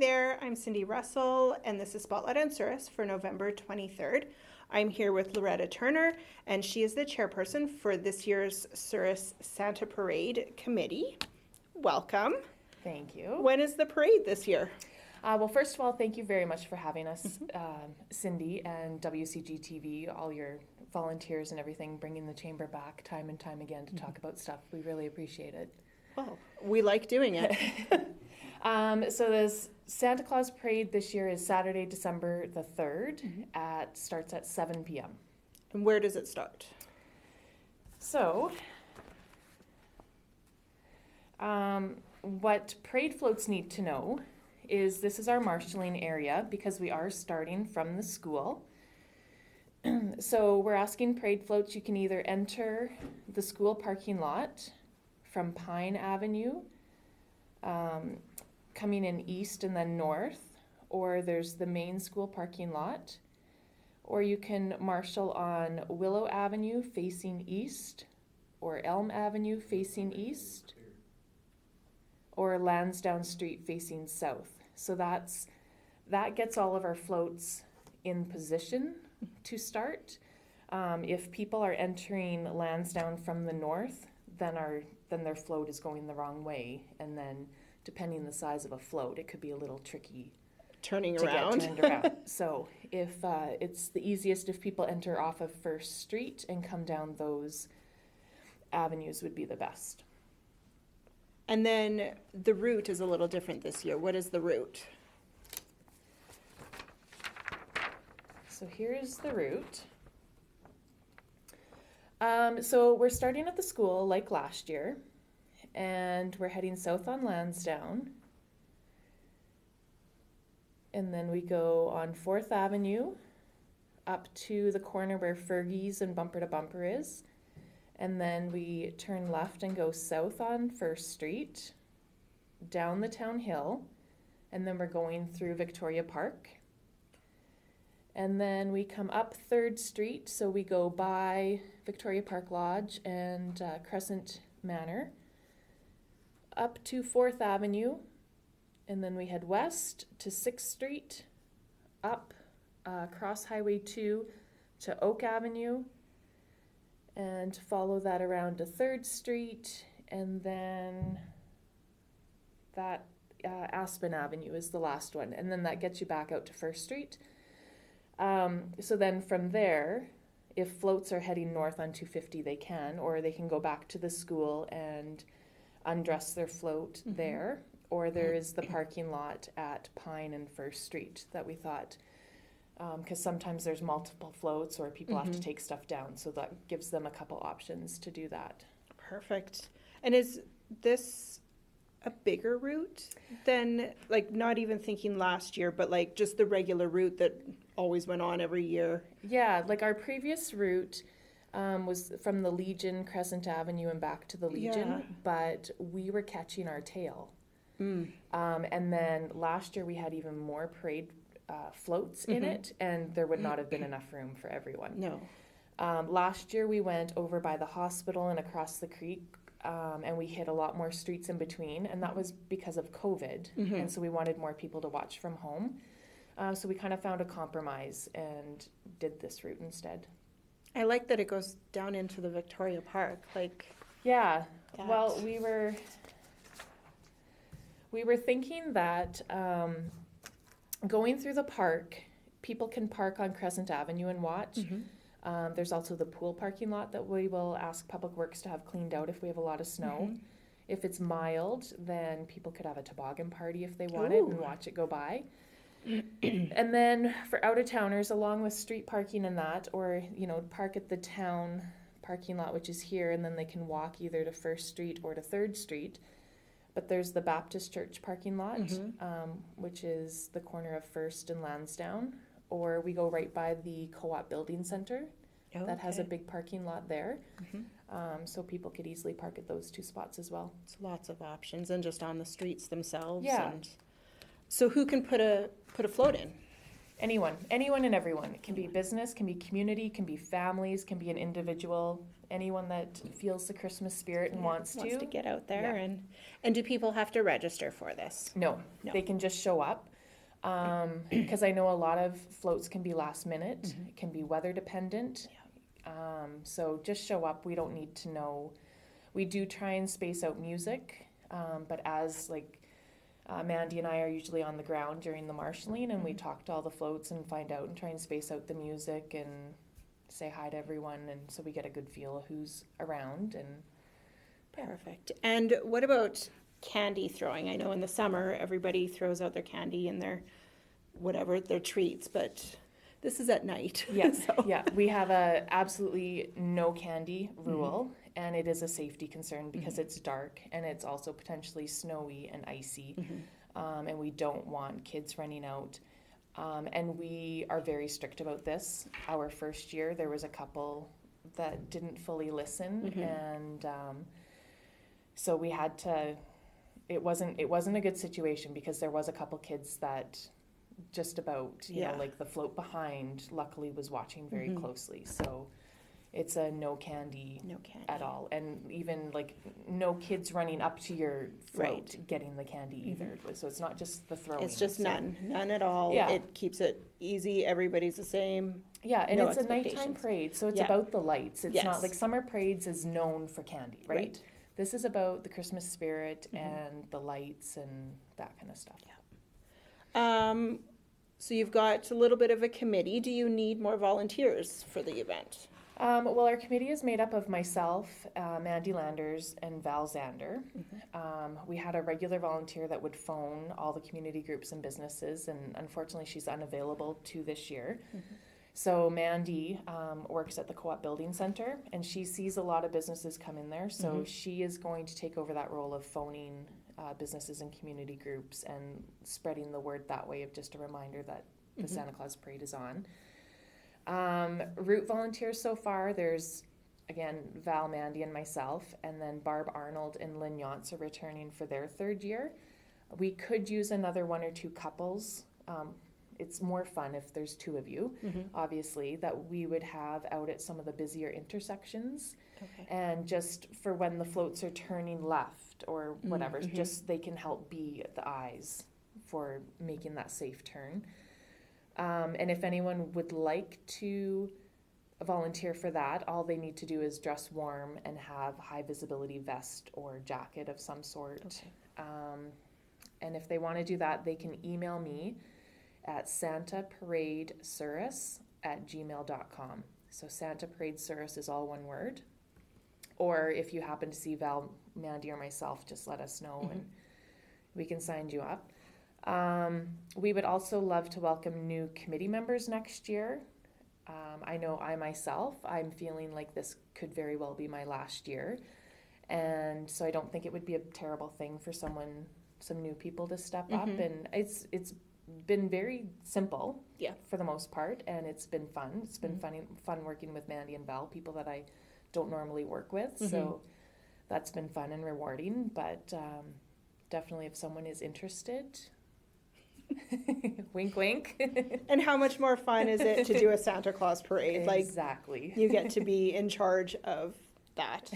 there, I'm Cindy Russell, and this is Spotlight on Souris for November 23rd. I'm here with Loretta Turner, and she is the chairperson for this year's Souris Santa Parade Committee. Welcome. Thank you. When is the parade this year? Well, first of all, thank you very much for having us, Cindy and WCG-TV, all your volunteers and everything, bringing the chamber back time and time again to talk about stuff. We really appreciate it. Well, we like doing it. So this Santa Claus Parade this year is Saturday, December the 3rd. Starts at 7 p.m. And where does it start? So, what parade floats need to know is this is our marshalling area because we are starting from the school. So we're asking parade floats, you can either enter the school parking lot from Pine Avenue, coming in east and then north, or there's the main school parking lot, or you can marshal on Willow Avenue facing east, or Elm Avenue facing east, or Lansdowne Street facing south. So that gets all of our floats in position to start. If people are entering Lansdowne from the north, then their float is going the wrong way, and then depending the size of a float, it could be a little tricky Turning to around. get turned around. So if it's the easiest if people enter off of First Street and come down those avenues would be the best. And then the route is a little different this year. What is the route? So here's the route. So we're starting at the school like last year, and we're heading south on Lansdowne. And then we go on 4th Avenue up to the corner where Fergie's and Bumper to Bumper is. And then we turn left and go south on First Street, down the town hill, and then we're going through Victoria Park. And then we come up 3rd Street, so we go by Victoria Park Lodge and Crescent Manor, up to 4th Avenue, and then we head west to 6th Street, up across Highway 2 to Oak Avenue, and follow that around to 3rd Street, and then that Aspen Avenue is the last one, and then that gets you back out to 1st Street. So then from there, if floats are heading north on 250, they can, or they can go back to the school and undress their float there, or there is the parking lot at Pine and 1st Street that we thought, because sometimes there's multiple floats or people have to take stuff down, so that gives them a couple options to do that. Perfect. And is this a bigger route than, like, not even thinking last year, but like just the regular route that always went on every year? Yeah, like our previous route was from the Legion, Crescent Avenue, and back to the Legion, but we were catching our tail. And then last year we had even more parade floats in it, and there would not have been enough room for everyone. No. Last year we went over by the hospital and across the creek, and we hit a lot more streets in between, and that was because of COVID, and so we wanted more people to watch from home. So we kind of found a compromise and did this route instead. I like that it goes down into the Victoria Park, like. Yeah, well, we were thinking that going through the park, people can park on Crescent Avenue and watch. There's also the pool parking lot that we will ask Public Works to have cleaned out if we have a lot of snow. If it's mild, then people could have a toboggan party if they wanted and watch it go by. And then for out-of-towners, along with street parking and that, or, park at the town parking lot, which is here, and then they can walk either to 1st Street or to 3rd Street. But there's the Baptist Church parking lot, which is the corner of 1st and Lansdowne, or we go right by the Co-op Building Center that has a big parking lot there. So people could easily park at those two spots as well. It's lots of options, and just on the streets themselves. Yeah. And so who can put a float in? Anyone and everyone. It can be business, can be community, can be families, can be an individual, anyone that feels the Christmas spirit and wants to get out there. And do people have to register for this? No, No. they can just show up. Because I know a lot of floats can be last minute, it can be weather dependent. So just show up. We don't need to know. We do try and space out music, but as like Mandy and I are usually on the ground during the marshalling, and we talk to all the floats and find out and try and space out the music and say hi to everyone, and so we get a good feel of who's around. And Perfect. And what about candy throwing? I know in the summer everybody throws out their candy and their whatever their treats, but this is at night. yes, So- yeah, we have a absolutely no candy rule, and it is a safety concern because it's dark and it's also potentially snowy and icy, and we don't want kids running out. And we are very strict about this. Our first year, there was a couple that didn't fully listen, and so we had to. It wasn't a good situation because there was a couple kids that just about, you know, like the float behind, luckily was watching very closely. So it's a no candy at all. And even like no kids running up to your float getting the candy either. So it's not just the throwing. It's just so, none at all. Yeah. It keeps it easy. Everybody's the same. Yeah, and No it's a nighttime expectations. parade, so it's Yeah. about the lights. It's Yes. not like summer parades is known for candy, right? Right. This is about the Christmas spirit and the lights and that kind of stuff. So you've got a little bit of a committee. Do you need more volunteers for the event? Well, our committee is made up of myself, Mandy Landers, and Val Zander. We had a regular volunteer that would phone all the community groups and businesses, and unfortunately she's unavailable to this year. So Mandy works at the Co-op Building Center, and she sees a lot of businesses come in there, so she is going to take over that role of phoning businesses and community groups and spreading the word that way of just a reminder that the Santa Claus Parade is on. Route volunteers so far, there's again Val, Mandy, and myself, and then Barb Arnold and Lynn Yantz are returning for their third year. We could use another one or two couples. It's more fun if there's two of you, obviously, that we would have out at some of the busier intersections. Okay. And just for when the floats are turning left or whatever, just they can help be the eyes for making that safe turn. And if anyone would like to volunteer for that, all they need to do is dress warm and have high visibility vest or jacket of some sort. And if they want to do that, they can email me at santaparadesurus@gmail.com. So Santa Parade Surus is all one word. Or if you happen to see Val, Mandy, or myself, just let us know and we can sign you up. We would also love to welcome new committee members next year. I know I'm feeling like this could very well be my last year. And so I don't think it would be a terrible thing for some new people to step up. And it's been very simple for the most part, and it's been fun. It's been fun working with Mandy and Val, people that I don't normally work with. So that's been fun and rewarding, but definitely if someone is interested, wink wink. And how much more fun is it to do a Santa Claus parade? Exactly. Like you get to be in charge of that.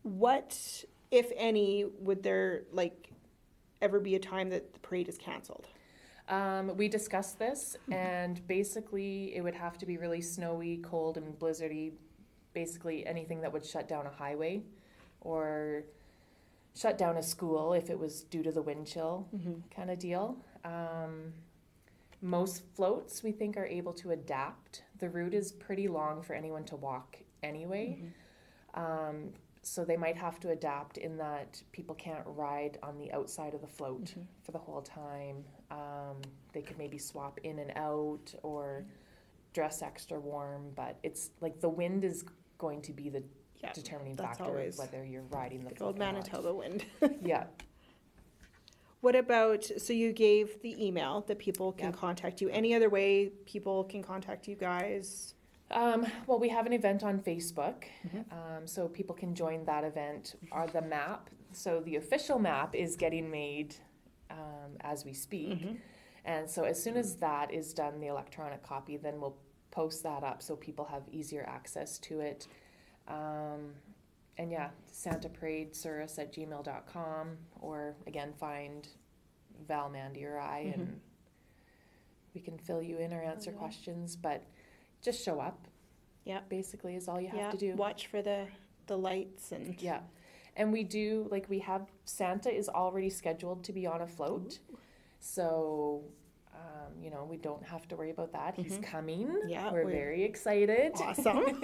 What, if any, would there ever be a time that the parade is canceled? We discussed this, and basically it would have to be really snowy, cold, and blizzardy. Basically anything that would shut down a highway or shut down a school if it was due to the wind chill kind of deal. Most floats we think are able to adapt. The route is pretty long for anyone to walk anyway. So they might have to adapt in that people can't ride on the outside of the float for the whole time. They could maybe swap in and out or dress extra warm, but it's like the wind is going to be the determining factor of whether you're riding the float old Manitoba wind. Yeah. What about, so you gave the email that people can contact you. Any other way people can contact you guys? Well, we have an event on Facebook, so people can join that event. The map, so the official map is getting made as we speak. And so as soon as that is done, the electronic copy, then we'll post that up so people have easier access to it. And Santa Parade Surus@gmail.com, or again, find Val, Mandy, or I, and we can fill you in or answer questions, but just show up. Yeah. Basically is all you have to do. Watch for the lights and. Yeah. And we do, like, we have, Santa is already scheduled to be on a float. Ooh. So, you know, we don't have to worry about that. He's coming. Yeah. We're very excited. Awesome.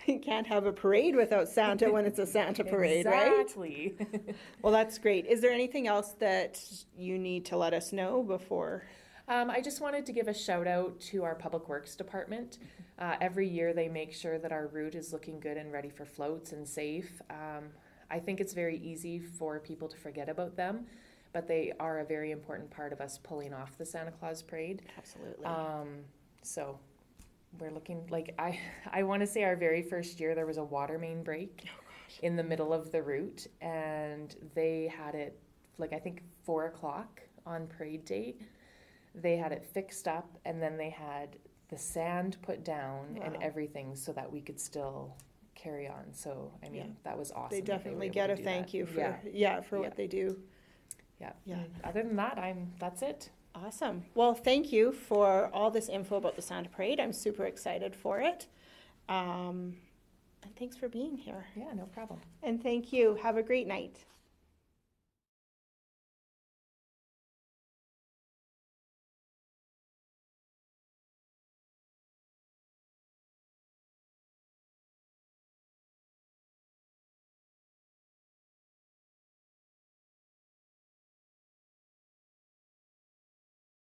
You can't have a parade without Santa when it's a Santa parade, right? Exactly. Well, that's great. Is there anything else that you need to let us know before? I just wanted to give a shout out to our Public Works Department. Every year they make sure that our route is looking good and ready for floats and safe. I think it's very easy for people to forget about them, but they are a very important part of us pulling off the Santa Claus Parade. Absolutely. So we're looking, like, I want to say our very first year there was a water main break in the middle of the route, and they had it, like, I think 4:00 on parade day. They had it fixed up, and then they had the sand put down and everything so that we could still carry on. So, I mean, that was awesome. They definitely get a thank you for what they do. Yeah. Yeah. Other than that, that's it. Awesome. Well, thank you for all this info about the Santa Parade. I'm super excited for it. And thanks for being here. Yeah, no problem. And thank you. Have a great night.